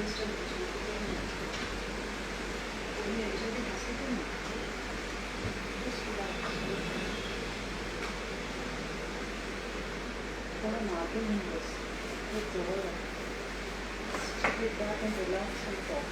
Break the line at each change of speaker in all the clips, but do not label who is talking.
Sit back and relax and talk.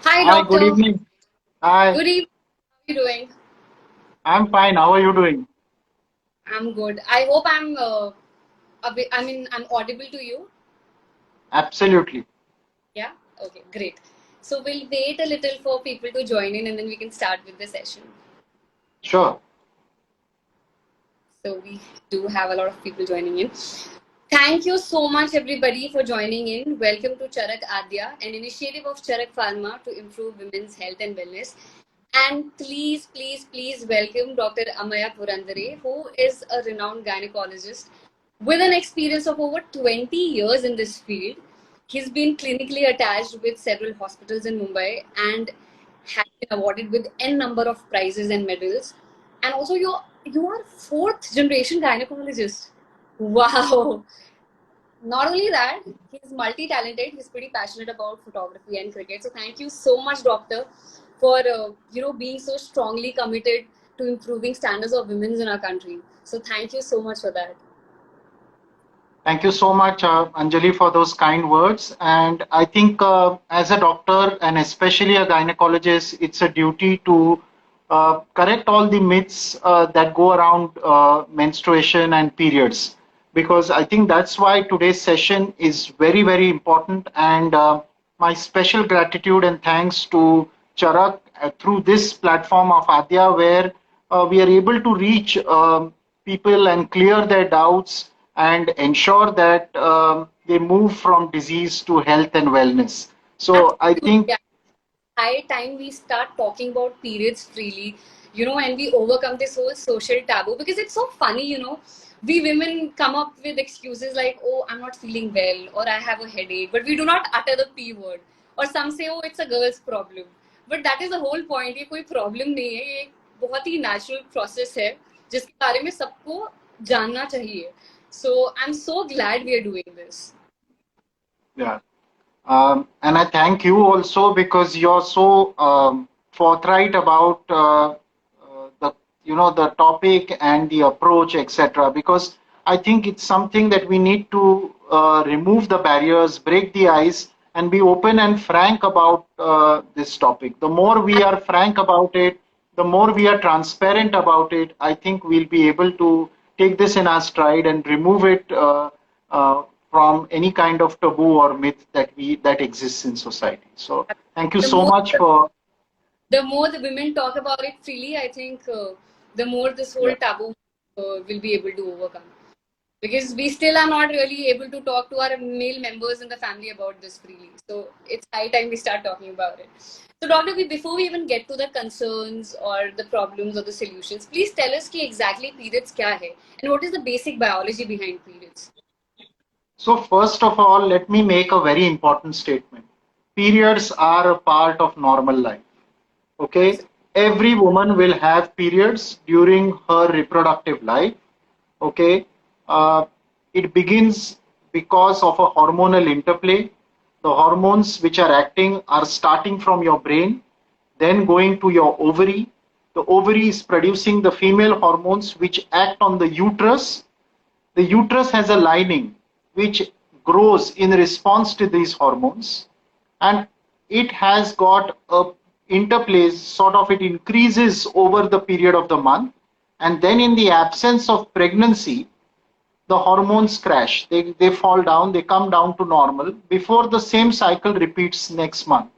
Hi,
Hi, good
doctor.
evening. Hi,
Good evening. How are you doing?
I'm fine. How are you doing?
I'm good. I hope I'm audible to you.
Absolutely.
Yeah? Okay, great. So we'll wait a little for people to join in and then we can start with the session.
Sure.
So we do have a lot of people joining in. Thank you so much, everybody, for joining in. Welcome to Charak Adya, an initiative of Charak Pharma to improve women's health and wellness. And please, please, please welcome Dr. Amaya Purandare, who is a renowned gynecologist with an experience of over 20 years in this field. He's been clinically attached with several hospitals in Mumbai and has been awarded with n number of prizes and medals. And also, you are fourth generation gynecologist. Wow! Not only that, he's multi-talented. He's pretty passionate about photography and cricket. So thank you so much, doctor, for being so strongly committed to improving standards of women in our country. So thank you so much for that.
Thank you so much, Anjali, for those kind words. And I think as a doctor and especially a gynecologist, it's a duty to correct all the myths that go around menstruation and periods. Because I think that's why today's session is very, very important. And my special gratitude and thanks to Charak through this platform of Adya, where we are able to reach people and clear their doubts and ensure that they move from disease to health and wellness. So I
Absolutely.
think,
High time we start talking about periods freely, and we overcome this whole social taboo because it's so funny. We women come up with excuses like, oh, I'm not feeling well, or I have a headache, but we do not utter the P word. Or some say, oh, it's a girl's problem. But that is the whole point. ये कोई problem नहीं है, ये एक बहुत ही natural process है जिसके बारे में सबको जानना चाहिए. So I'm so glad we are doing this.
yeah. And I thank you also because you're so forthright about the the topic and the approach, etc. Because I think it's something that we need to remove the barriers, break the ice, and be open and frank about this topic. The more we are frank about it, the more we are transparent about it, I think we'll be able to take this in our stride and remove it uh, from any kind of taboo or myth that exists in society. So thank you
The
so
more
much for
the more the women talk about it freely, I think the more this whole
yeah.
taboo will be able to overcome. Because we still are not really able to talk to our male members in the family about this freely. So it's high time we start talking about it. So, Doctor, before we even get to the concerns or the problems or the solutions, please tell us ki exactly periods kya hai and what is the basic biology behind periods.
So first of all, let me make a very important statement. Periods are a part of normal life. Okay,
Absolutely.
every woman will have periods during her reproductive life. Okay, uh, it begins because of a hormonal interplay. The hormones which are acting are starting from your brain, then going to your ovary. The ovary is producing the female hormones which act on the uterus. The uterus has a lining which grows in response to these hormones, and it has got a interplays, sort of it increases over the period of the month, and then in the absence of pregnancy the hormones crash, they fall down, they come down to normal before the same cycle repeats next month.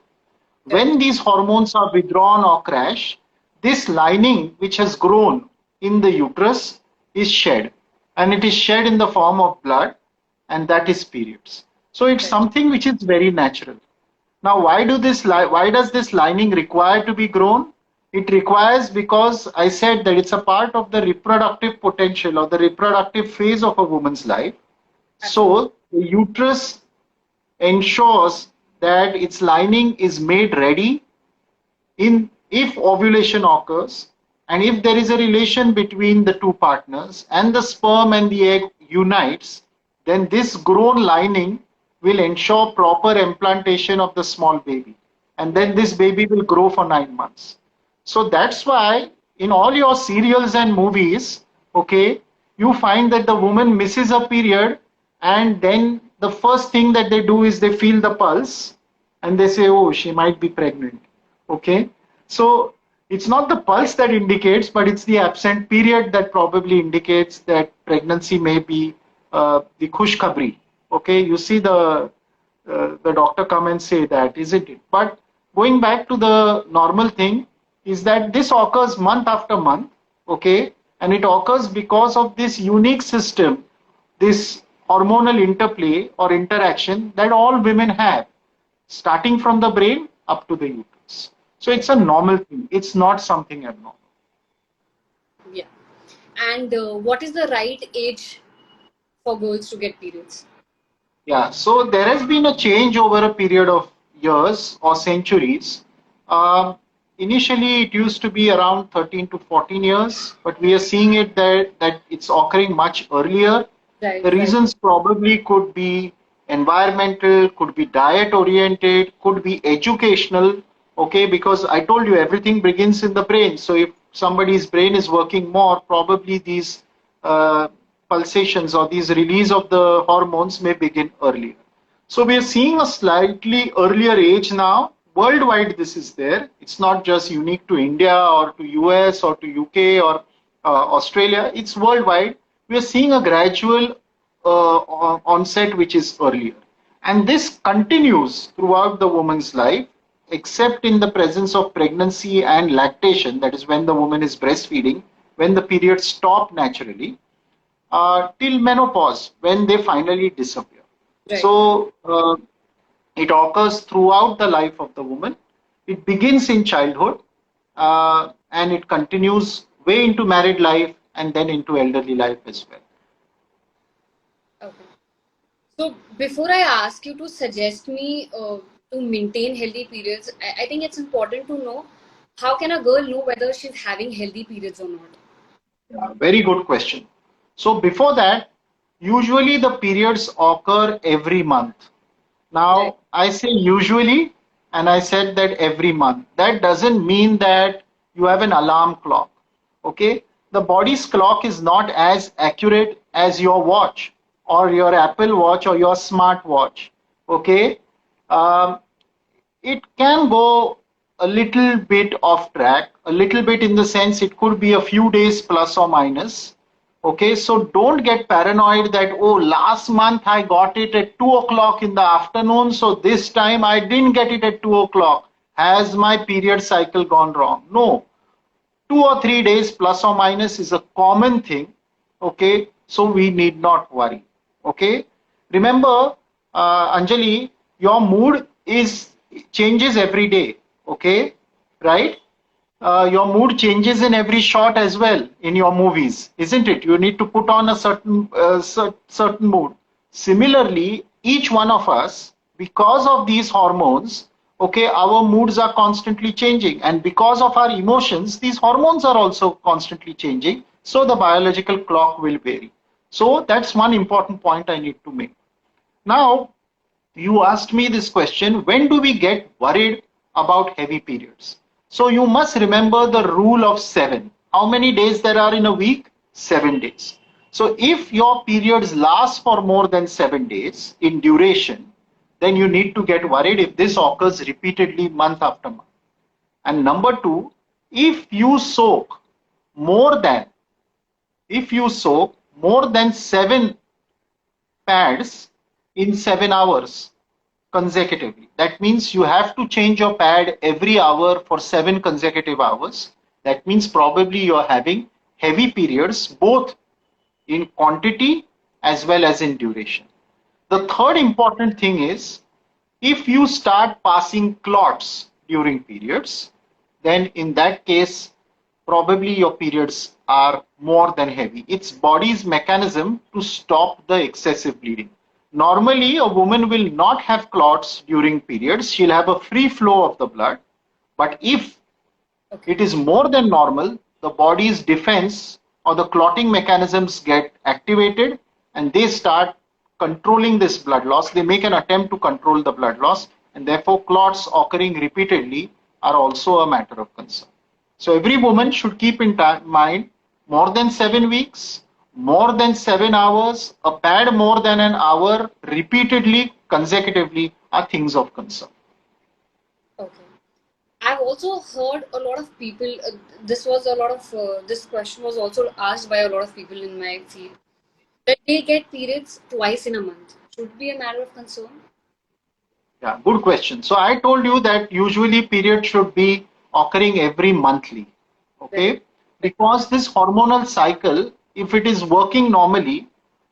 When these hormones are withdrawn or crash, this lining which has grown in the uterus is shed, and it is shed in the form of blood, and that is periods. So it's something which is very natural. Now, why does this lining require to be grown? It requires because I said that it's a part of the reproductive potential or the reproductive phase of a woman's life. So the uterus ensures that its lining is made ready in if ovulation occurs and if there is a relation between the two partners and the sperm and the egg unites, then this grown lining will ensure proper implantation of the small baby, and then this baby will grow for 9 months. So that's why in all your serials and movies, okay, you find that the woman misses a period, and then the first thing that they do is they feel the pulse and they say, oh, she might be pregnant. Okay, so it's not the pulse that indicates, but it's the absent period that probably indicates that pregnancy may be the khush khabri. Okay, you see the doctor come and say that, isn't it? But going back to the normal thing is that this occurs month after month. Okay, and it occurs because of this unique system, this hormonal interplay or interaction that all women have, starting from the brain up to the uterus. So it's a normal thing. It's not something abnormal.
Yeah. And what is the right age for girls to get periods?
Yeah, so there has been a change over a period of years or centuries. Initially, it used to be around 13 to 14 years, but we are seeing it that it's occurring much earlier.
Right,
The reasons probably could be environmental, could be diet oriented, could be educational. Okay, because I told you everything begins in the brain. So if somebody's brain is working more, probably these pulsations or these release of the hormones may begin earlier. So we are seeing a slightly earlier age now. Worldwide, this is there. It's not just unique to India or to US or to UK or Australia. It's worldwide. We are seeing a gradual onset which is earlier. And this continues throughout the woman's life, except in the presence of pregnancy and lactation, that is when the woman is breastfeeding, when the periods stop naturally, till menopause, when they finally disappear.
Right.
So it occurs throughout the life of the woman. It begins in childhood and it continues way into married life and then into elderly life as well.
Okay. So before I ask you to suggest me to maintain healthy periods, I think it's important to know how can a girl know whether she's having healthy periods or not?
Yeah, very good question. So before that, usually the periods occur every month. Now,
Right.
I say usually, and I said that every month. That doesn't mean that you have an alarm clock. Okay? The body's clock is not as accurate as your watch or your Apple Watch or your smart watch. Okay? Um, it can go a little bit off track, a little bit in the sense it could be a few days plus or minus. Okay, so don't get paranoid that, oh, last month I got it at 2 o'clock in the afternoon, so this time I didn't get it at 2 o'clock. Has my period cycle gone wrong? No. 2 or 3 days plus or minus is a common thing. Okay, so we need not worry. Okay, remember, Anjali, your mood is changes every day. Okay, right? Your mood changes in every shot as well in your movies, isn't it? You need to put on a certain mood. Similarly, each one of us, because of these hormones, okay, our moods are constantly changing, and because of our emotions, these hormones are also constantly changing. So the biological clock will vary. So that's one important point I need to make. Now, you asked me this question: when do we get worried about heavy periods? So you must remember the rule of 7. How many days there are in a week? 7 days. So if your periods last for more than 7 days in duration, then you need to get worried if this occurs repeatedly month after month. And number 2, if you soak more than if you soak more than 7 pads in 7 hours consecutively. That means you have to change your pad every hour for 7 consecutive hours. That means probably you're having heavy periods, both in quantity as well as in duration. The third important thing is, if you start passing clots during periods, then in that case, probably your periods are more than heavy. It's body's mechanism to stop the excessive bleeding. Normally, a woman will not have clots during periods. She'll have a free flow of the blood. But if it is more than normal, the body's defense or the clotting mechanisms get activated and they start controlling this blood loss. They make an attempt to control the blood loss, and therefore clots occurring repeatedly are also a matter of concern. So every woman should keep in mind, more than 7 weeks, more than 7 hours, a pad more than an hour repeatedly, consecutively are things of concern.
Okay. I've also heard a lot of people, this question was also asked by a lot of people in my field, that they get periods twice in a month. Should it be a matter of concern?
Yeah, good question. So I told you that usually period should be occurring every monthly, okay?
Right.
Because this hormonal cycle, if it is working normally,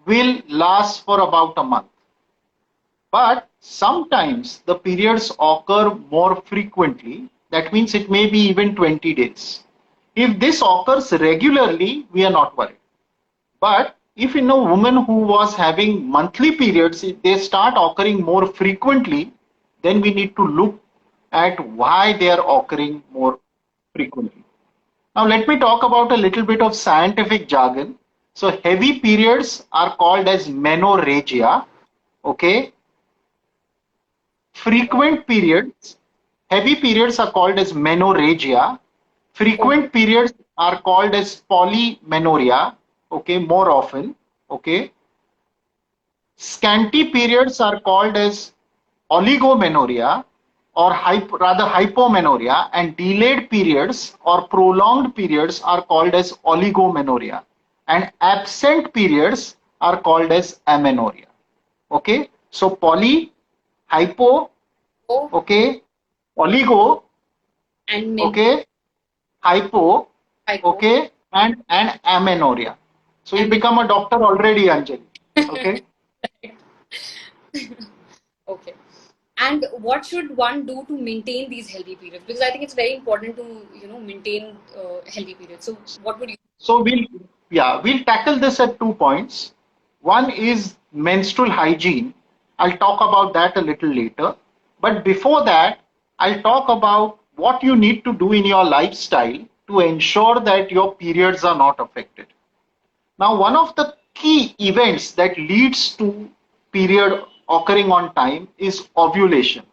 will last for about a month. But sometimes the periods occur more frequently. That means it may be even 20 days. If this occurs regularly, we are not worried. But if in a woman who was having monthly periods, if they start occurring more frequently, then we need to look at why they are occurring more frequently. Now let me talk about a little bit of scientific jargon. So heavy periods are called as menorrhagia, okay? Frequent periods, heavy periods are called as menorrhagia. Frequent periods are called as polymenorrhea, okay, more often, okay. Scanty periods are called as oligomenorrhea or rather hypomenorrhea, and delayed periods or prolonged periods are called as oligomenorrhea, and absent periods are called as amenorrhea. Okay, so poly, hypo,
Oh,
okay, oligo,
and
okay, hypo,
hypo.
okay, and amenorrhea. So you become a doctor already, Anjali. Okay.
Okay. And what should one do to maintain these healthy periods? Because I think it's very important to, maintain healthy periods. So what would you?
So we'll tackle this at 2 points. One is menstrual hygiene. I'll talk about that a little later. But before that, I'll talk about what you need to do in your lifestyle to ensure that your periods are not affected. Now, one of the key events that leads to period occurring on time is ovulation.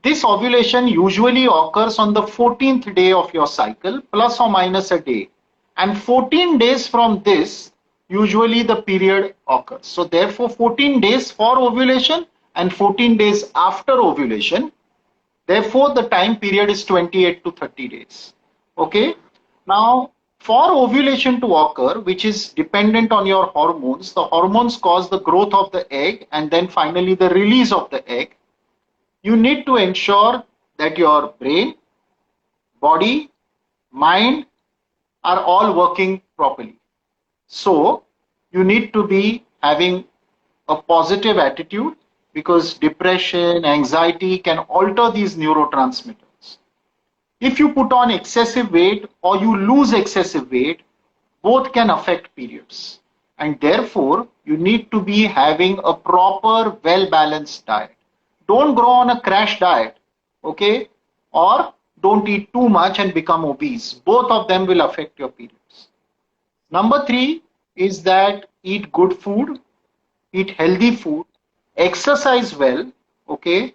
This ovulation usually occurs on the 14th day of your cycle, plus or minus a day. And 14 days from this, usually the period occurs. So therefore, 14 days for ovulation and 14 days after ovulation. Therefore, the time period is 28 to 30 days. Okay. Now, for ovulation to occur, which is dependent on your hormones, the hormones cause the growth of the egg and then finally the release of the egg. You need to ensure that your brain, body, mind are all working properly. So you need to be having a positive attitude, because depression, anxiety can alter these neurotransmitters. If you put on excessive weight or you lose excessive weight, both can affect periods. And therefore, you need to be having a proper, well-balanced diet. Don't go on a crash diet, okay? Or don't eat too much and become obese. Both of them will affect your periods. Number 3 is that eat good food, eat healthy food, exercise well, okay?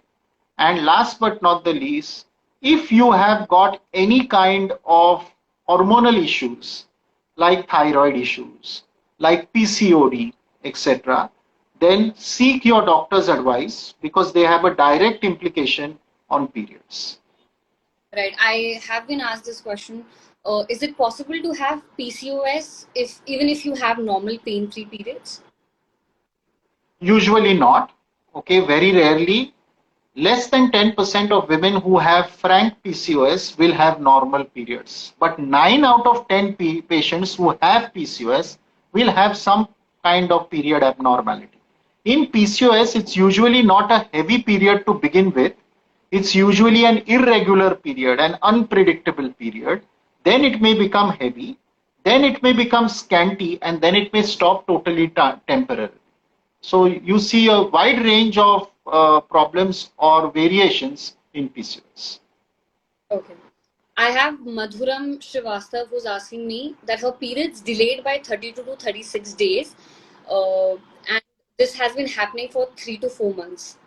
And last but not the least, if you have got any kind of hormonal issues like thyroid issues, like PCOD, etc., then seek your doctor's advice, because they have a direct implication on periods.
Right. I have been asked this question. Is it possible to have PCOS even if you have normal pain-free periods?
Usually not, okay, very rarely. less than 10% of women who have frank PCOS will have normal periods. But 9 out of 10 patients who have PCOS will have some kind of period abnormality. In PCOS, it's usually not a heavy period to begin with. It's usually an irregular period, an unpredictable period. Then it may become heavy, then it may become scanty, and then it may stop totally temporarily. So you see a wide range of problems or variations in PCOS.
Okay. I have Madhuram Srivastav who's asking me that her periods delayed by 32 to 36 days. And this has been happening for 3 to 4 months.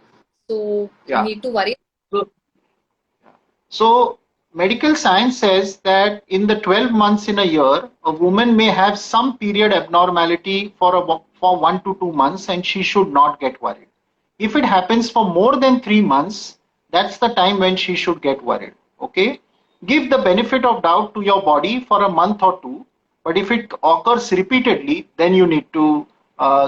So,
Yeah.
need to worry.
So medical science says that in the 12 months in a year, a woman may have some period abnormality for 1 to 2 months and she should not get worried. If it happens for more than 3 months, that's the time when she should get worried. Okay? Give the benefit of doubt to your body for a month or two, but if it occurs repeatedly, then you need to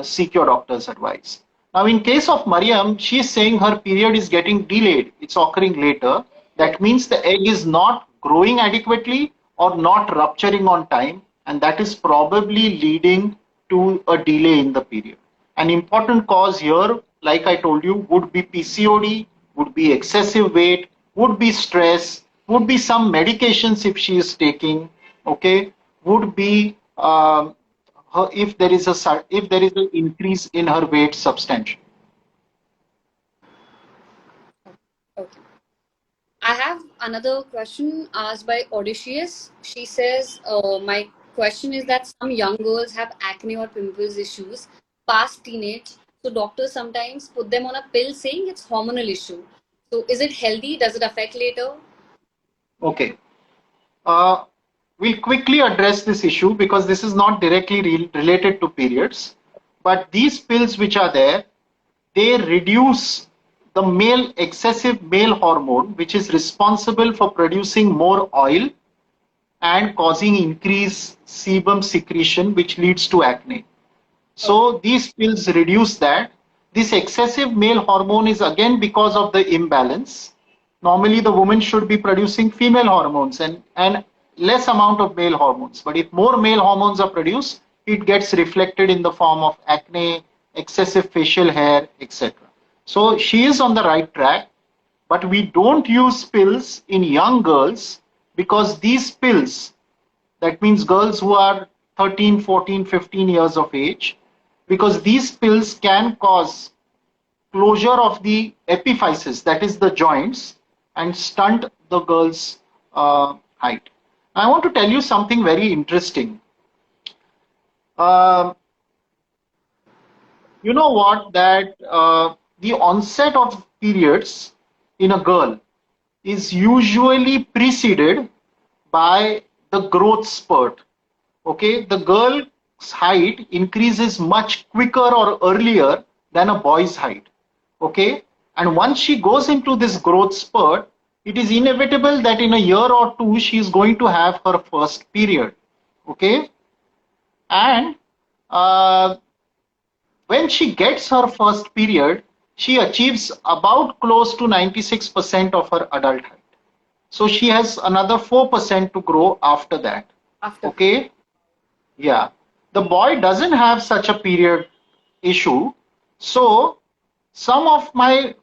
seek your doctor's advice. Now, in case of Mariam, she's saying her period is getting delayed. It's occurring later. That means the egg is not growing adequately or not rupturing on time, and that is probably leading to a delay in the period. An important cause here, like I told you, would be PCOD, would be excessive weight, would be stress, would be some medications if she is taking, okay, would be if there is an increase in her weight substantially.
Okay. I have another question asked by Odysseus. She says, my question is that some young girls have acne or pimples issues past teenage. So doctors sometimes put them on a pill saying it's hormonal issue. So is it healthy? Does it affect later?
Okay. We'll quickly address this issue because this is not directly related to periods. But these pills which are there, they reduce the excessive male hormone, which is responsible for producing more oil and causing increased sebum secretion, which leads to acne. So these pills reduce that. This excessive male hormone is again because of the imbalance. Normally the woman should be producing female hormones and less amount of male hormones. But if more male hormones are produced, it gets reflected in the form of acne, excessive facial hair, etc. So she is on the right track, but we don't use pills in young girls because these pills, that means girls who are 13, 14, 15 years of age, because these pills can cause closure of the epiphysis, that is the joints, and stunt the girl's height. I want to tell you something very interesting. You know what, that the onset of periods in a girl is usually preceded by the growth spurt. Okay, the girl's height increases much quicker or earlier than a boy's height. Okay, and once she goes into this growth spurt, it is inevitable that in a year or two she is going to have her first period. Okay, and when she gets her first period, she achieves about close to 96% of her adult height. So she has another 4% to grow after that. Okay? Yeah. The boy doesn't have such a period issue. So some of my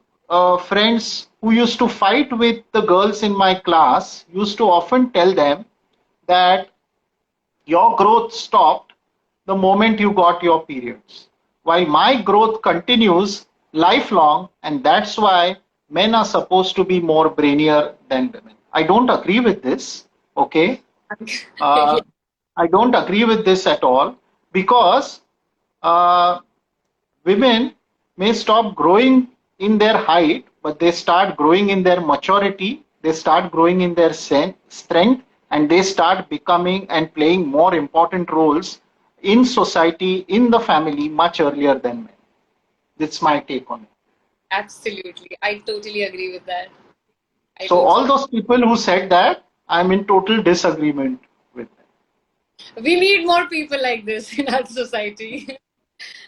friends who used to fight with the girls in my class used to often tell them that your growth stopped the moment you got your periods, while my growth continues lifelong, and that's why men are supposed to be more brainier than women. I don't agree with this, okay? I don't agree with this at all because women may stop growing in their height, but they start growing in their maturity, they start growing in their strength, and they start becoming and playing more important roles in society, in the family, much earlier than men. That's my take on it.
Absolutely. I totally agree with that.
So all those people who said that, I'm in total disagreement with them.
We need more people like this in our society.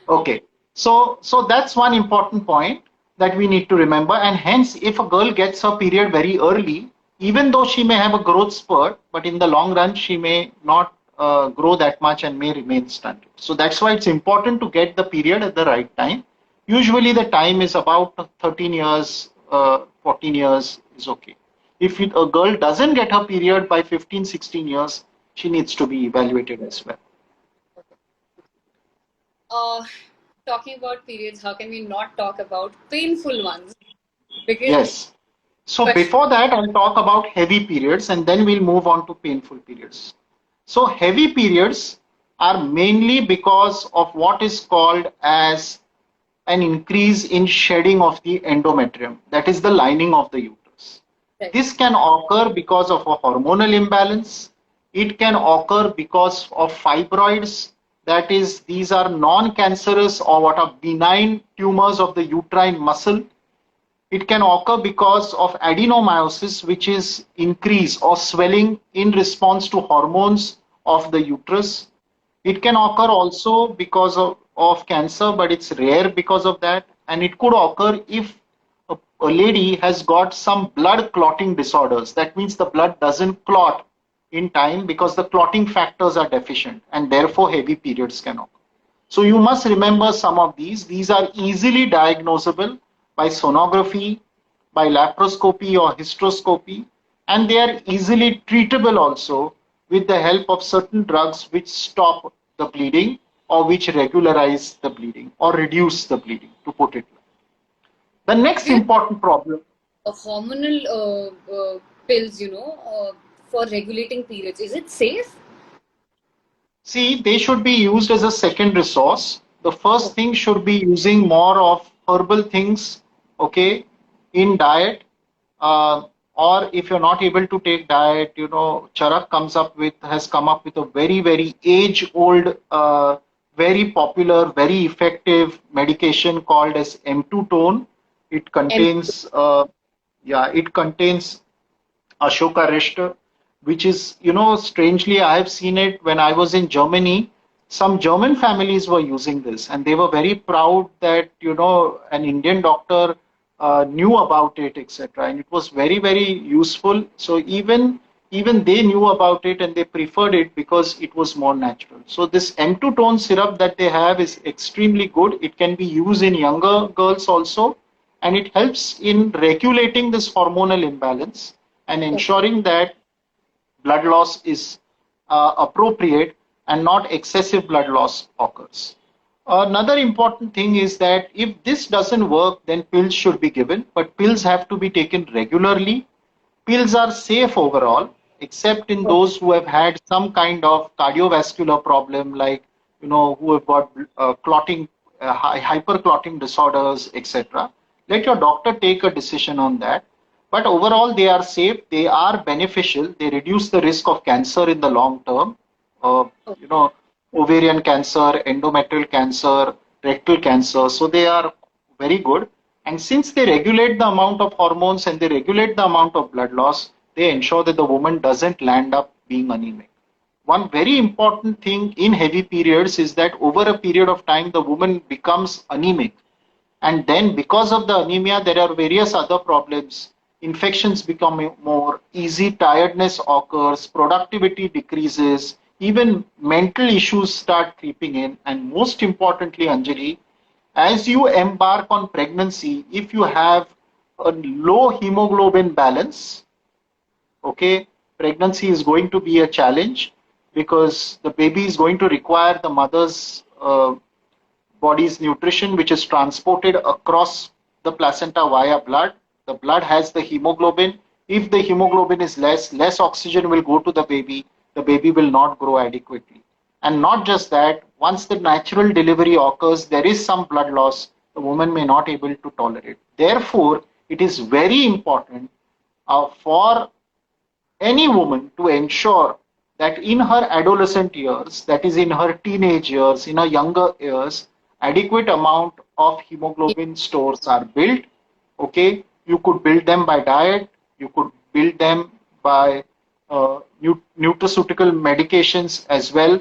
Okay. So that's one important point. that we need to remember. And hence, if a girl gets her period very early, even though she may have a growth spurt, but in the long run, she may not grow that much and may remain stunted. So that's why it's important to get the period at the right time. Usually the time is about 13 years, 14 years is okay. If a girl doesn't get her period by 15, 16 years, she needs to be evaluated as well.
Talking about periods, how can we not talk about painful ones? Because
Yes. So before that, I'll talk about heavy periods and then we'll move on to painful periods. So heavy periods are mainly because of what is called as an increase in shedding of the endometrium, that is the lining of the uterus.
Right.
This can occur because of a hormonal imbalance. It can occur because of fibroids, that is, these are non-cancerous or what are benign tumors of the uterine muscle. It can occur because of adenomyosis, which is increase or swelling in response to hormones of the uterus. It can occur also because of cancer, but it's rare because of that. And it could occur if a lady has got some blood clotting disorders. That means the blood doesn't clot in time because the clotting factors are deficient, and therefore heavy periods can occur. So you must remember some of these. These are easily diagnosable by sonography, by laparoscopy or hysteroscopy, and they are easily treatable also with the help of certain drugs which stop the bleeding or which regularize the bleeding or reduce the bleeding, to put it. The next important problem.
Hormonal pills, for regulating periods, is it safe?
See, they should be used as a second resource. The first thing should be using more of herbal things, okay, in diet. Or if you're not able to take diet, Charak has come up with a very, very age-old, very popular, very effective medication called as M2 Tone. It contains, it contains Ashoka Rishta, which is, strangely, I have seen it when I was in Germany. Some German families were using this and they were very proud that, an Indian doctor knew about it, etc. And it was very, very useful. So even they knew about it and they preferred it because it was more natural. So this M2 Tone syrup that they have is extremely good. It can be used in younger girls also, and it helps in regulating this hormonal imbalance and ensuring that blood loss is appropriate and not excessive blood loss occurs. Another important thing is that if this doesn't work, then pills should be given, but pills have to be taken regularly. Pills are safe overall, except in those who have had some kind of cardiovascular problem, like, who have got clotting, hyperclotting disorders, etc. Let your doctor take a decision on that. But overall, they are safe, they are beneficial, they reduce the risk of cancer in the long term. Ovarian cancer, endometrial cancer, rectal cancer. So they are very good. And since they regulate the amount of hormones and they regulate the amount of blood loss, they ensure that the woman doesn't land up being anemic. One very important thing in heavy periods is that over a period of time, the woman becomes anemic. And then because of the anemia, there are various other problems. Infections become more, easy tiredness occurs, productivity decreases, even mental issues start creeping in. And most importantly, Anjali, as you embark on pregnancy, if you have a low hemoglobin balance, okay, pregnancy is going to be a challenge because the baby is going to require the mother's body's nutrition, which is transported across the placenta via blood. The blood has the hemoglobin. If the hemoglobin is less oxygen will go to the baby will not grow adequately. And not just that, once the natural delivery occurs, there is some blood loss, the woman may not able to tolerate. Therefore, it is very important for any woman to ensure that in her adolescent years, that is in her teenage years, in her younger years, adequate amount of hemoglobin stores are built. Okay, you could build them by diet, you could build them by nutraceutical medications as well.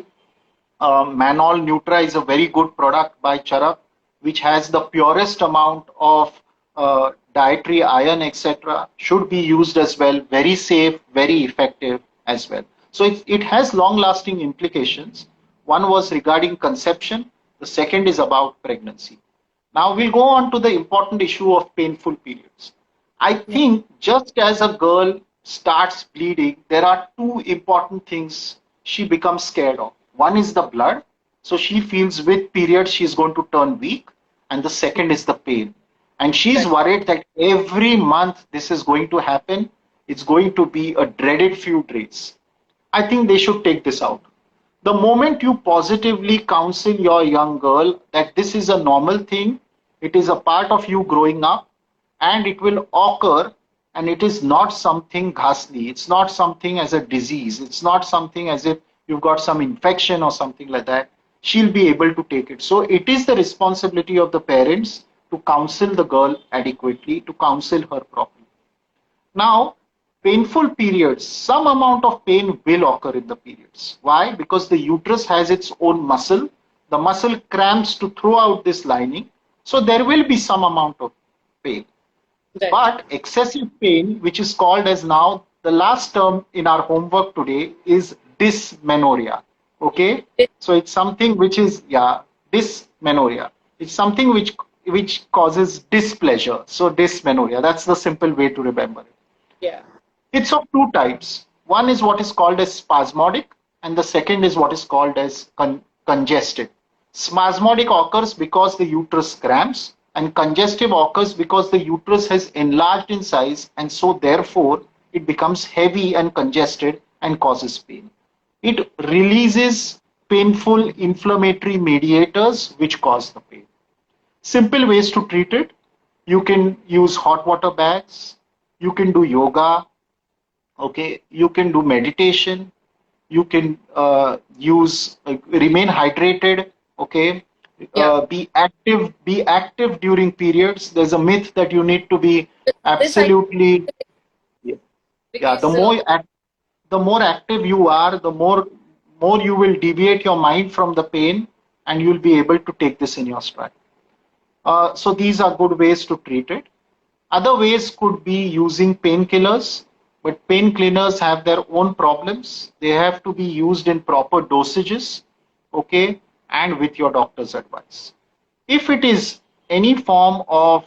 Manol Nutra is a very good product by Charak, which has the purest amount of dietary iron, etc., should be used as well. Very safe, very effective as well. So it has long-lasting implications. One was regarding conception. The second is about pregnancy. Now we'll go on to the important issue of painful periods. I
Yeah.
think just as a girl starts bleeding, there are two important things she becomes scared of. One is the blood. So she feels with periods she's going to turn weak. And the second is the pain. And she's
Right.
worried that every month this is going to happen. It's going to be a dreaded few days. I think they should take this out. The moment you positively counsel your young girl that this is a normal thing, it is a part of you growing up, and it will occur, and it is not something ghastly, it's not something as a disease, it's not something as if you've got some infection or something like that, she'll be able to take it. So it is the responsibility of the parents to counsel the girl adequately, to counsel her properly. Now, painful periods, some amount of pain will occur in the periods. Why? Because the uterus has its own muscle. The muscle cramps to throw out this lining. So there will be some amount of pain.
Right.
But excessive pain, which is called as now, the last term in our homework today is dysmenorrhea. Okay? So it's something which is, yeah, dysmenorrhea. It's something which causes displeasure. So dysmenorrhea, that's the simple way to remember it.
Yeah.
It's of two types. One is what is called as spasmodic, and the second is what is called as congestive. Spasmodic occurs because the uterus cramps, and congestive occurs because the uterus has enlarged in size, and so therefore it becomes heavy and congested and causes pain. It releases painful inflammatory mediators which cause the pain. Simple ways to treat it: you can use hot water baths, you can do yoga, okay, you can do meditation, you can use remain hydrated, okay,
Yeah.
be active during periods. There's a myth that you need to be
This I
absolutely, yeah,
because
the more active you are, the more you will deviate your mind from the pain, and you'll be able to take this in your stride. So these are good ways to treat it. Other ways could be using painkillers, but painkillers have their own problems. They have to be used in proper dosages, okay, and with your doctor's advice. If it is any form of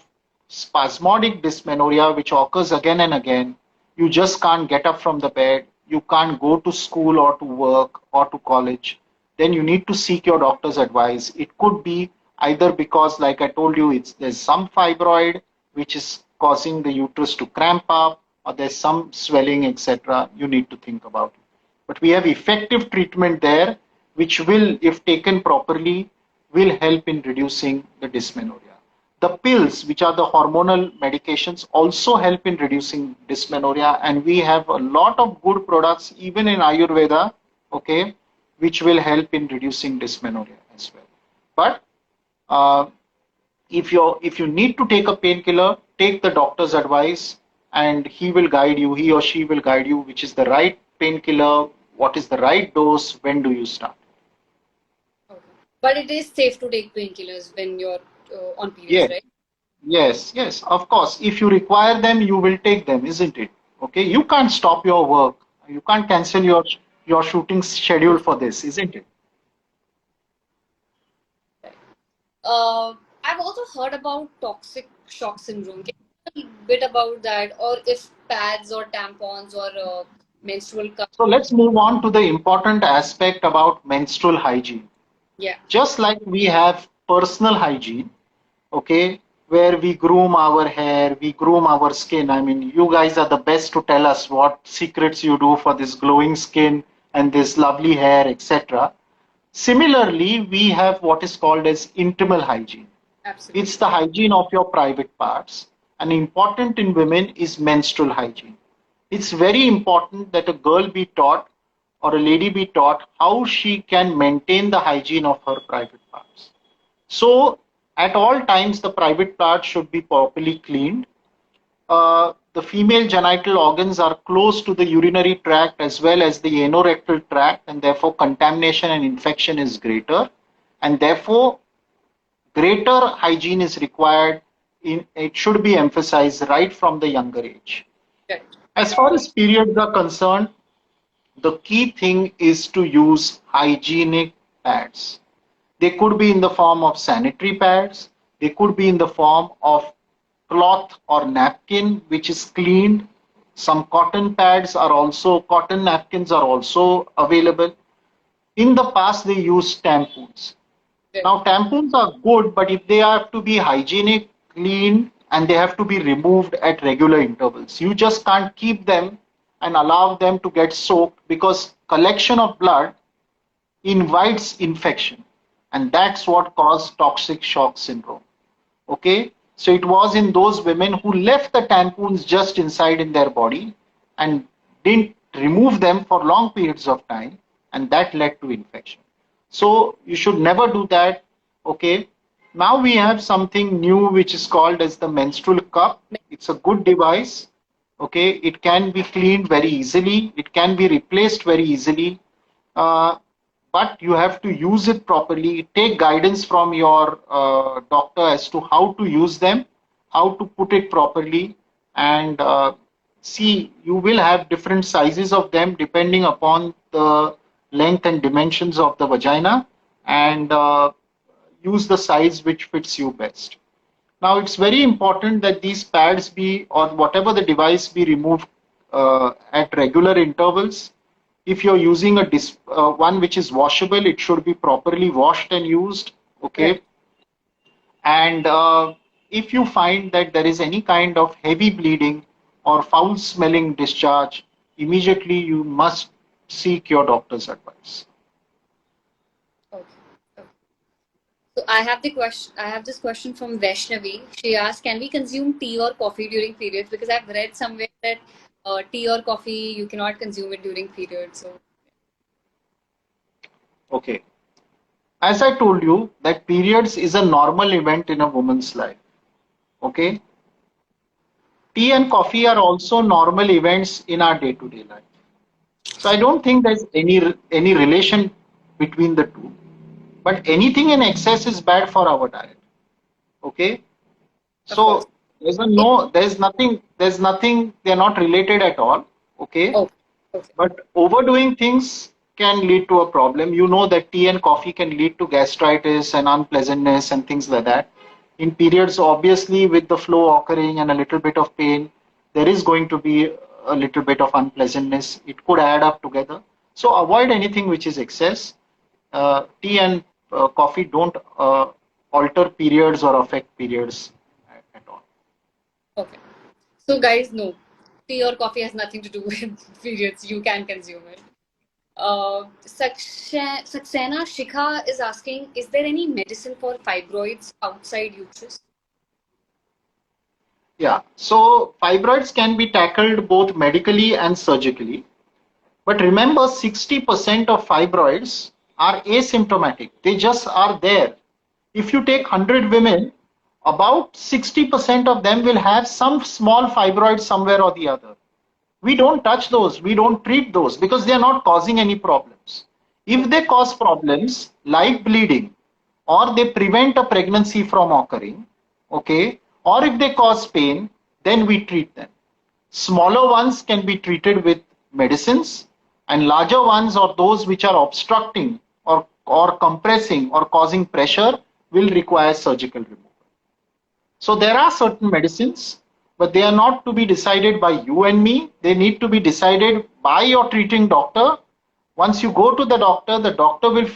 spasmodic dysmenorrhea which occurs again and again, you just can't get up from the bed, you can't go to school or to work or to college, then you need to seek your doctor's advice. It could be either because, like I told you, there's some fibroid which is causing the uterus to cramp up, or there's some swelling, etc. You need to think about it. But we have effective treatment there, which will, if taken properly, will help in reducing the dysmenorrhea. The pills, which are the hormonal medications, also help in reducing dysmenorrhea, and we have a lot of good products, even in Ayurveda, okay, which will help in reducing dysmenorrhea as well. But uh, if you need to take a painkiller, take the doctor's advice, and he or she will guide you, which is the right painkiller, what is the right dose, when do you start.
okay. But it is safe to take painkillers when you're on periods,
Yes,
right?
yes, of course. If you require them, you will take them, isn't it? Okay, you can't stop your work. You can't cancel your shooting schedule for this, isn't it?
Right. Uh, I've also heard about toxic shock syndrome. Can you tell a bit about that, or if pads or tampons or menstrual cup?
So let's move on to the important aspect about menstrual hygiene.
Yeah.
Just like we have personal hygiene, okay, where we groom our hair, we groom our skin. I mean, you guys are the best to tell us what secrets you do for this glowing skin and this lovely hair, etc. Similarly, we have what is called as intimal hygiene. It's
Absolutely.
the hygiene of your private parts. And important in women is menstrual hygiene. It's very important that a girl be taught or a lady be taught how she can maintain the hygiene of her private parts. So, at all times, the private parts should be properly cleaned. The female genital organs are close to the urinary tract as well as the anorectal tract, and therefore contamination and infection is greater. And therefore, greater hygiene is required it should be emphasized right from the younger age.
Right.
As far as periods are concerned, the key thing is to use hygienic pads. They could be in the form of sanitary pads, they could be in the form of cloth or napkin which is cleaned. Some cotton pads are also, cotton napkins are also available. In the past, they used tampons.
Right.
Now, tampons are good, but if they have to be hygienic, clean, and they have to be removed at regular intervals, you just can't keep them and allow them to get soaked, because collection of blood invites infection, and that's what caused toxic shock syndrome. Okay, so it was in those women who left the tampons just inside in their body and didn't remove them for long periods of time, and that led to infection. So you should never do that. Okay, now we have something new which is called as the menstrual cup. It's a good device. Okay, it can be cleaned very easily, it can be replaced very easily, uh, but you have to use it properly. Take guidance from your doctor as to how to use them, how to put it properly, and see, you will have different sizes of them depending upon the length and dimensions of the vagina, and use the size which fits you best. Now, it's very important that these pads be, or whatever the device, be removed at regular intervals. If you're using one which is washable, it should be properly washed and used. Okay.
Right.
And if you find that there is any kind of heavy bleeding or foul smelling discharge, immediately you must seek your doctor's advice.
Okay. Okay. So I have the question. I have this question from Vaishnavi. She asked, "Can we consume tea or coffee during periods?" Because I've read somewhere that tea or coffee you cannot consume it during periods. So
Okay. As I told you, that periods is a normal event in a woman's life. Okay. Tea and coffee are also normal events in our day-to-day life. So I don't think there's any relation between the two. But anything in excess is bad for our diet. Okay.
of course.
So there's nothing, they're not related at all. Okay.
Okay. Okay.
But overdoing things can lead to a problem. You know that tea and coffee can lead to gastritis and unpleasantness and things like that. In periods, obviously, with the flow occurring and a little bit of pain, there is going to be a little bit of unpleasantness. It could add up together. So avoid anything which is excess. Tea and coffee don't alter periods or affect periods at all.
Okay. So guys, no, tea or coffee has nothing to do with periods. You can consume it. Saxena Shikha is asking, is there any medicine for fibroids outside uterus?
Yeah, so fibroids can be tackled both medically and surgically. But remember, 60% of fibroids are asymptomatic. They just are there. If you take 100 women, about 60% of them will have some small fibroid somewhere or the other. We don't touch those, we don't treat those because they are not causing any problems. If they cause problems like bleeding, or they prevent a pregnancy from occurring, okay, or if they cause pain, then we treat them. Smaller ones can be treated with medicines, and larger ones, or those which are obstructing or compressing or causing pressure, will require surgical removal. So there are certain medicines, but they are not to be decided by you and me. They need to be decided by your treating doctor. Once you go to the doctor will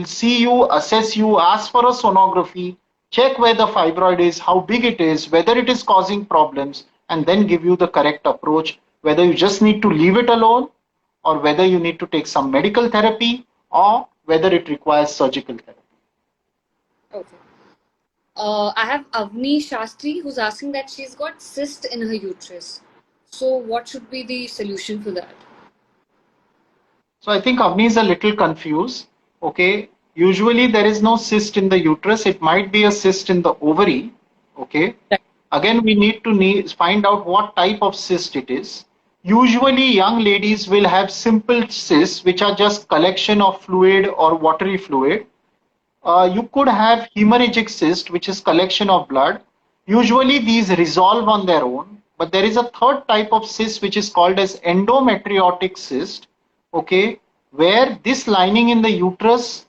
see you, assess you, ask for a sonography, check where the fibroid is, how big it is, whether it is causing problems, and then give you the correct approach, whether you just need to leave it alone, or whether you need to take some medical therapy, or whether it requires surgical therapy.
Okay. I have Avni Shastri who's asking that she's got cyst in her uterus. So what should be the solution for that?
So I think Avni is a little confused. Okay. Usually there is no cyst in the uterus. It might be a cyst in the ovary. Okay.
Right.
Again, we need to find out what type of cyst it is. Usually young ladies will have simple cysts, which are just collection of fluid or watery fluid. You could have hemorrhagic cyst, which is collection of blood. Usually these resolve on their own, but there is a third type of cyst which is called as endometriotic cyst, okay, where this lining in the uterus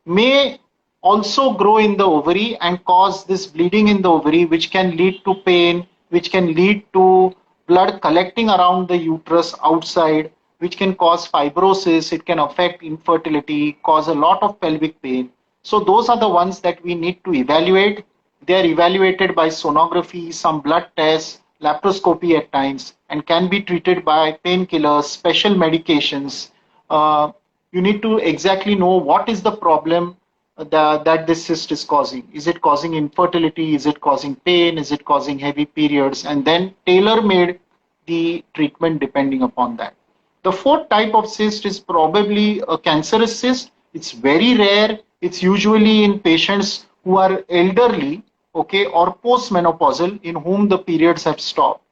may also grow in the ovary and cause this bleeding in the ovary, which can lead to pain, which can lead to blood collecting around the uterus outside, which can cause fibrosis, it can affect infertility, cause a lot of pelvic pain. So those are the ones that we need to evaluate. They are evaluated by sonography, some blood tests, laparoscopy at times, and can be treated by painkillers, special medications. Uh, you need to exactly know what is the problem that this cyst is causing. Is it causing infertility? Is it causing pain? Is it causing heavy periods? And then tailor-made the treatment depending upon that. The fourth type of cyst is probably a cancerous cyst. It's very rare. It's usually in patients who are elderly, okay, or postmenopausal in whom the periods have stopped.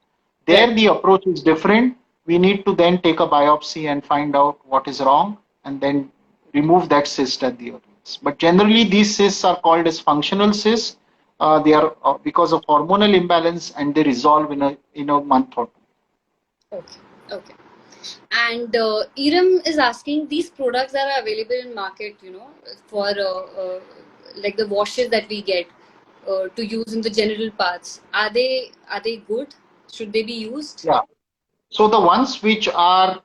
There,
Right.
the approach is different. We need to then take a biopsy and find out what is wrong and then remove that cyst at the earliest. But generally, these cysts are called as functional cysts. They are because of hormonal imbalance and they resolve in a month or two.
Okay. Okay. And Iram is asking, these products that are available in market, for like the washes that we get to use in the genital parts, are they good? Should they be used?
Yeah. So the ones which are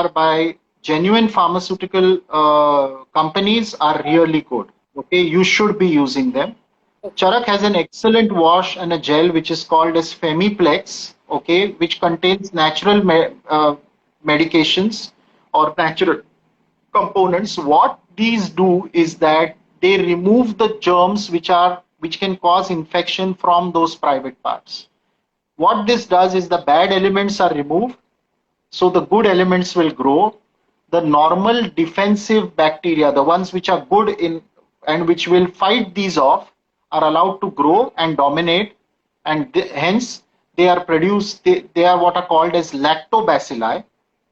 by genuine pharmaceutical companies are really good. Okay, you should be using them.
Okay.
Charak has an excellent wash and a gel which is called as Femiplex, okay, which contains natural medications or natural components. What these do is that they remove the germs which can cause infection from those private parts. What this does is the bad elements are removed, so the good elements will grow. The normal defensive bacteria, the ones which are good in and which will fight these off, are allowed to grow and dominate, and hence they are produced. They are what are called as lactobacilli.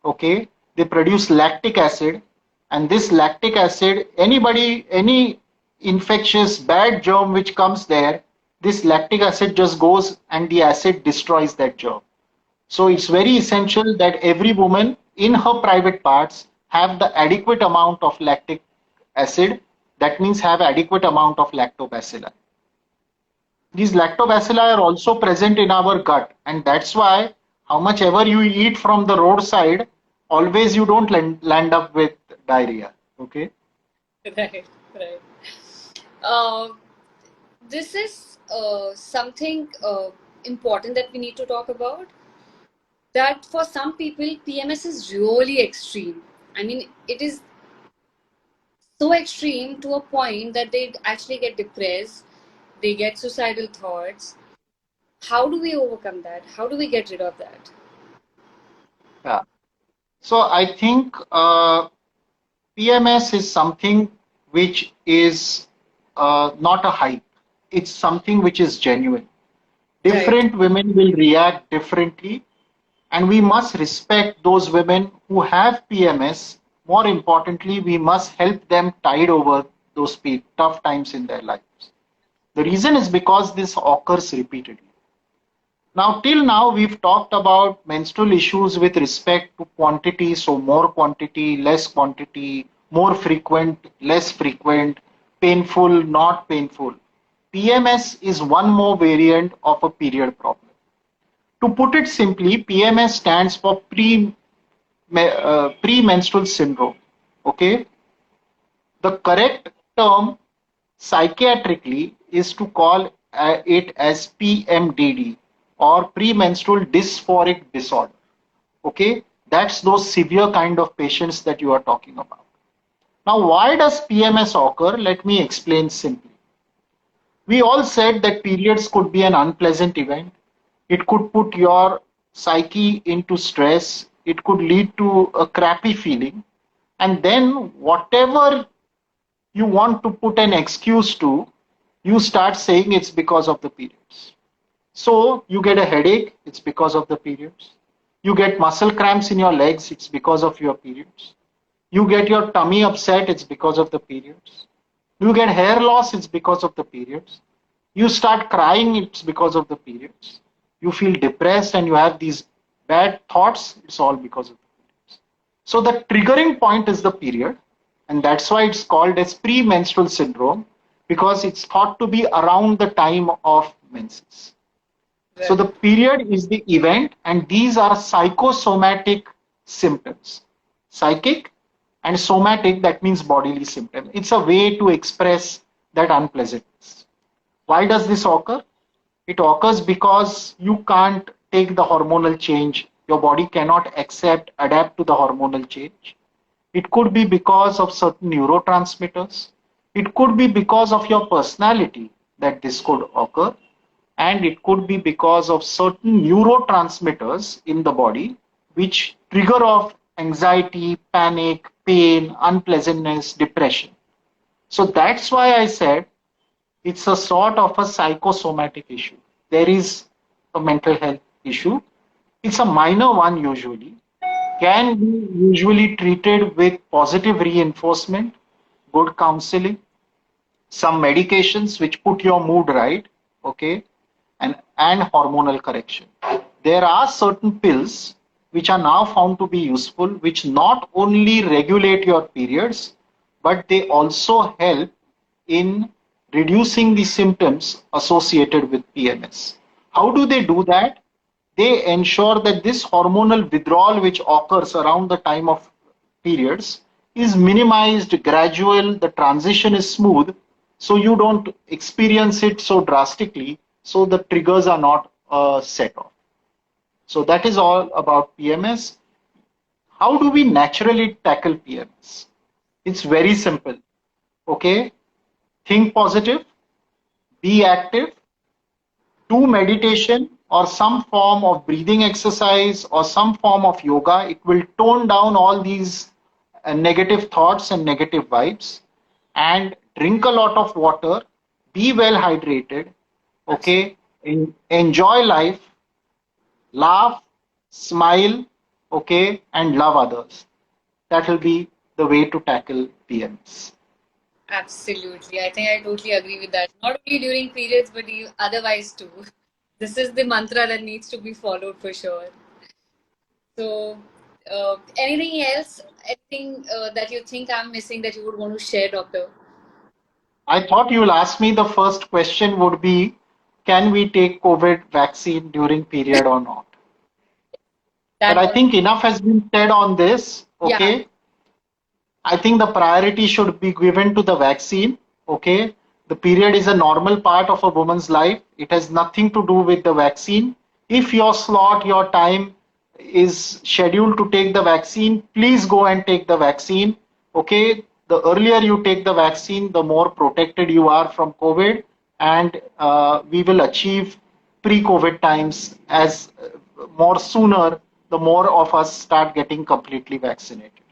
Okay, they produce lactic acid, and this lactic acid, any infectious bad germ which comes there, this lactic acid just goes and the acid destroys that germ. So it's very essential that every woman in her private parts have the adequate amount of lactic acid. That means have adequate amount of lactobacilli. These lactobacilli are also present in our gut, and that's why how much ever you eat from the roadside, always you don't land up with diarrhea. Okay.
Right. Right. Uh, this is something important that we need to talk about. That for some people, PMS is really extreme. I mean, it is so extreme to a point that they actually get depressed, they get suicidal thoughts. How do we overcome that? How do we get rid of that?
Yeah. So I think PMS is something which is not a hype. It's something which is genuine.
Right.
Different women will react differently, and we must respect those women who have PMS. More importantly, we must help them tide over those tough times in their lives. The reason is because this occurs repeatedly. Now, till now, we've talked about menstrual issues with respect to quantity, so more quantity, more frequent, less frequent, painful, not painful. PMS is one more variant of a period problem. To put it simply, PMS stands for premenstrual syndrome. Okay, the correct term psychiatrically is to call it as PMDD or premenstrual dysphoric disorder. Okay, that's those severe kind of patients that you are talking about. Now, why does PMS occur? Let me explain simply. We all said that periods could be an unpleasant event. It could put your psyche into stress. It could lead to a crappy feeling. And then, whatever you want to put an excuse to, you start saying it's because of the periods. So, you get a headache, it's because of the periods. You get muscle cramps in your legs, it's because of your periods. You get your tummy upset, it's because of the periods. You get hair loss, it's because of the periods. You start crying, it's because of the periods. You feel depressed and you have these bad thoughts, it's all because of the periods. So the triggering point is the period, and that's why it's called as premenstrual syndrome, because it's thought to be around the time of menses. So the period is the event, and these are psychosomatic symptoms. Psychic and somatic, that means bodily symptom. It's a way to express that unpleasantness. Why does this occur? It occurs because you can't take the hormonal change. Your body cannot accept, adapt to the hormonal change. It could be because of certain neurotransmitters. It could be because of your personality that this could occur. And it could be because of certain neurotransmitters in the body which trigger off anxiety, panic, pain, unpleasantness, depression. So that's why I said it's a sort of a psychosomatic issue. There is a mental health issue. It's a minor one usually, can be usually treated with positive reinforcement, good counseling, some medications which put your mood right, okay, and hormonal correction. There are certain pills which are now found to be useful, which not only regulate your periods, but they also help in reducing the symptoms associated with PMS. How do they do that? They ensure that this hormonal withdrawal which occurs around the time of periods is minimized, gradual, the transition is smooth, so you don't experience it so drastically, so the triggers are not set off. So that is all about PMS. How do we naturally tackle PMS? It's very simple. Okay, think positive, be active, do meditation or some form of breathing exercise or some form of yoga. It will tone down all these negative thoughts and negative vibes. And drink a lot of water, be well hydrated, okay, enjoy life, laugh, smile, okay, and love others. That will be the way to tackle PMS.
Absolutely. I think I totally agree with that. Not only during periods, but otherwise too. This is the mantra that needs to be followed for sure. So, anything else? Anything that you think I'm missing that you would want to share, Doctor?
I thought you'll ask me the first question would be, can we take COVID vaccine during period or not?
That
But I
was,
think enough has been said on this,
yeah,
okay? I think the priority should be given to the vaccine, okay? The period is a normal part of a woman's life. It has nothing to do with the vaccine. If your slot, your time is scheduled to take the vaccine, please go and take the vaccine, okay? The earlier you take the vaccine, the more protected you are from COVID, and we will achieve pre-COVID times as more sooner, the more of us start getting completely vaccinated.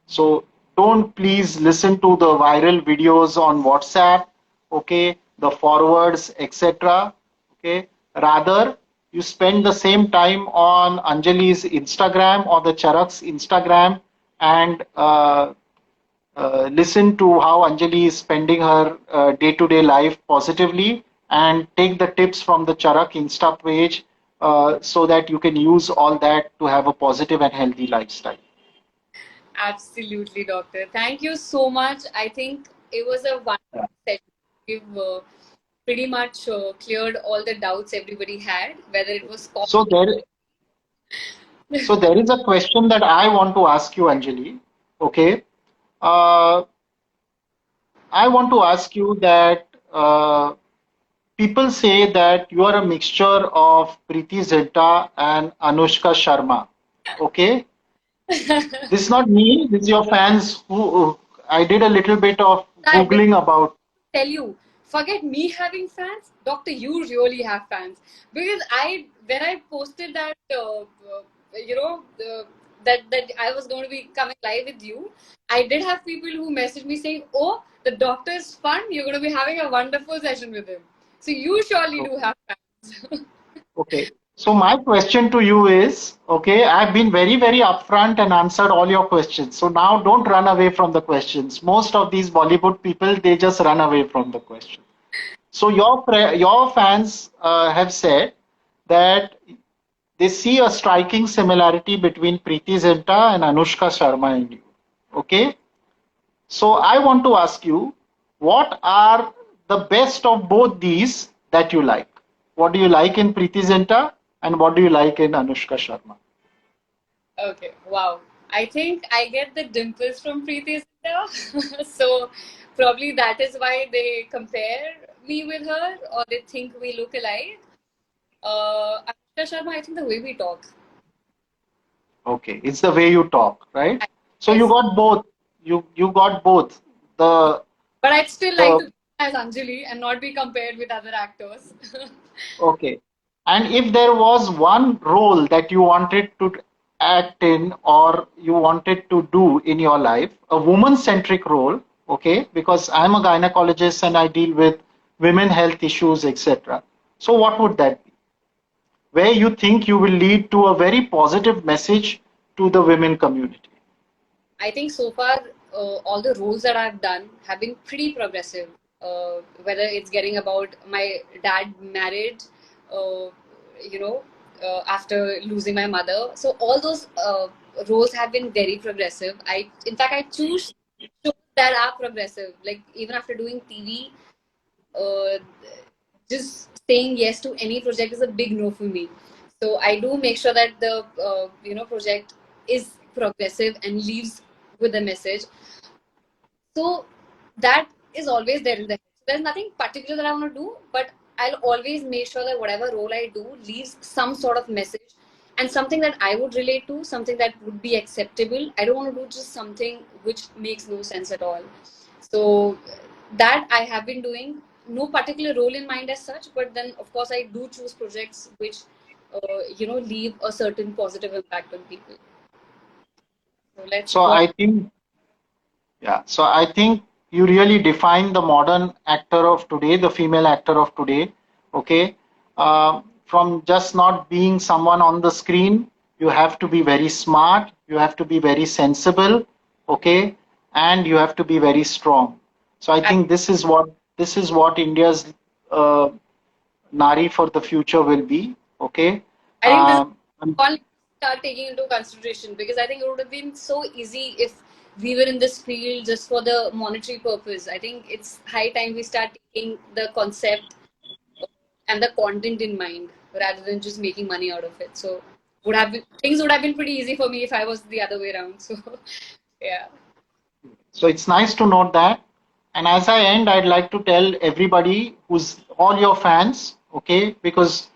So don't please listen to the viral videos on WhatsApp, okay, the forwards, etc. Okay, rather you spend the same time on Anjali's Instagram or the Charak's Instagram and listen to how Anjali is spending her day-to-day life positively and take the tips from the Charak Insta page so that you can use all that to have a positive and healthy lifestyle.
absolutely, Doctor. Thank you so much. I think it was a wonderful session. We've pretty much cleared all the doubts everybody had, whether it was
So there is a question that I want to ask you, Anjali. Okay. Uh, I want to ask you that people say that you are a mixture of Preeti Zinta and Anushka Sharma. Okay. This is not me. This is your fans who I did a little bit of
I will
Googling about.
tell you, forget me having fans, Doctor, you really have fans. Because when I posted that, that I was going to be coming live with you, I did have people who messaged me saying, "Oh, the Doctor is fun. You're going to be having a wonderful session with him." So you surely do have fans.
Okay. So my question to you is, okay, I've been very, very upfront and answered all your questions. So now don't run away from the questions. Most of these Bollywood people, they just run away from the question. So your fans have said that they see a striking similarity between Preeti Zinta and Anushka Sharma in you. Okay, so I want to ask you, what are the best of both these that you like? What do you like in Preeti Zinta and what do you like in Anushka Sharma?
Okay, wow. I think I get the dimples from Preeti Zinta. So probably that is why they compare me with her, or they think we look alike. Anushka Sharma, I think the way we talk.
Okay, it's the way you talk, right? So you
Yes.
got both. You got both. The
But I'd still like
the
to be as Anjali and not be compared with other actors.
Okay. And if there was one role that you wanted to act in or you wanted to do in your life, a woman-centric role, okay, because I'm a gynecologist and I deal with women health issues, etc. So what would that be? Where you think you will lead to a very positive message to the women community?
I think so far, all the roles that I've done have been pretty progressive. Whether it's getting about my dad married, uh, you know, after losing my mother. So all those roles have been very progressive. In fact, I choose shows that are progressive. Like even after doing TV, uh, just saying yes to any project is a big no for me. So I do make sure that the project is progressive and leaves with a message. So that is always there in the head. So there's nothing particular that I want to do, but I'll always make sure that whatever role I do leaves some sort of message and something that I would relate to, something that would be acceptable. I don't want to do just something which makes no sense at all. So that I have been doing. No particular role in mind as such, but then of course I do choose projects which leave a certain positive impact on people. So let's
So
what
I think Yeah, so I think you really define the modern actor of today, the female actor of today. Okay, from just not being someone on the screen, you have to be very smart, you have to be very sensible, okay, and you have to be very strong. So I
I,
think this is what India's uh, Nari for the future will be. Okay,
I think this
and
all start taking into consideration because I think it would have been so easy if we were in this field just for the monetary purpose. I think it's high time we start taking the concept and the content in mind rather than just making money out of it. So things would have been pretty easy for me if I was the other way around. So yeah.
So it's nice to note that. And as I end, I'd like to tell everybody who's all your fans, okay, because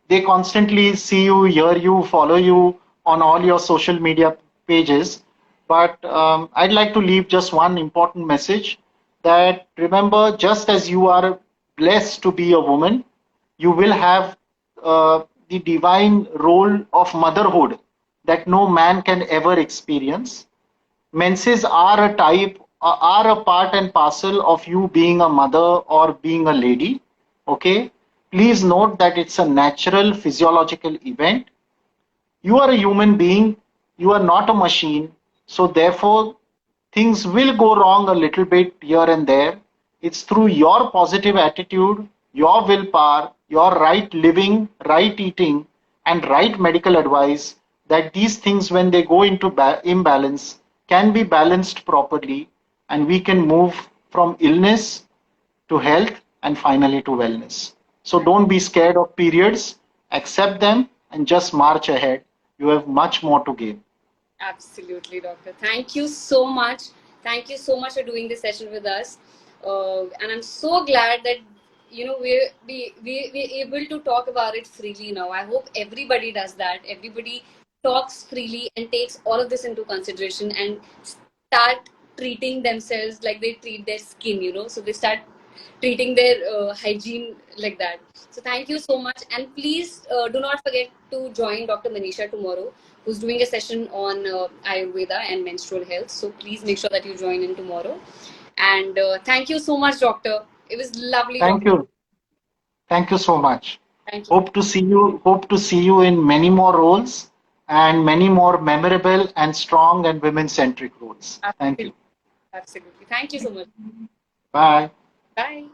they constantly see you, hear you, follow you on all your social media pages. But I'd like to leave just one important message that remember, just as you are blessed to be a woman, you will have the divine role of motherhood that no man can ever experience. Menses are are a part and parcel of you being a mother or being a lady. Okay, please note that it's a natural physiological event. You are a human being, you are not a machine, so therefore things will go wrong a little bit here and there. It's through your positive attitude, your willpower, your right living, right eating, and right medical advice that these things, when they go into imbalance, can be balanced properly and we can move from illness to health and finally to wellness. So don't be scared of periods, accept them and just march ahead. You have much more to gain.
Absolutely, doctor. Thank you so much. Thank you so much for doing this session with us. And I'm so glad that we're able to talk about it freely now. I hope everybody does that. Everybody talks freely and takes all of this into consideration and start treating themselves like they treat their skin. So they start treating their hygiene like that. So thank you so much, and please do not forget to join Dr. Manisha tomorrow, who's doing a session on Ayurveda and menstrual health. So please make sure that you join in tomorrow. And thank you so much, doctor. It was lovely
Thank
talking.
you. Thank you so much.
Thank you.
Hope to see you in many more roles and many more memorable and strong and women centric roles. Thank
Absolutely.
you.
Absolutely. Thank you so much.
Bye.
Bye.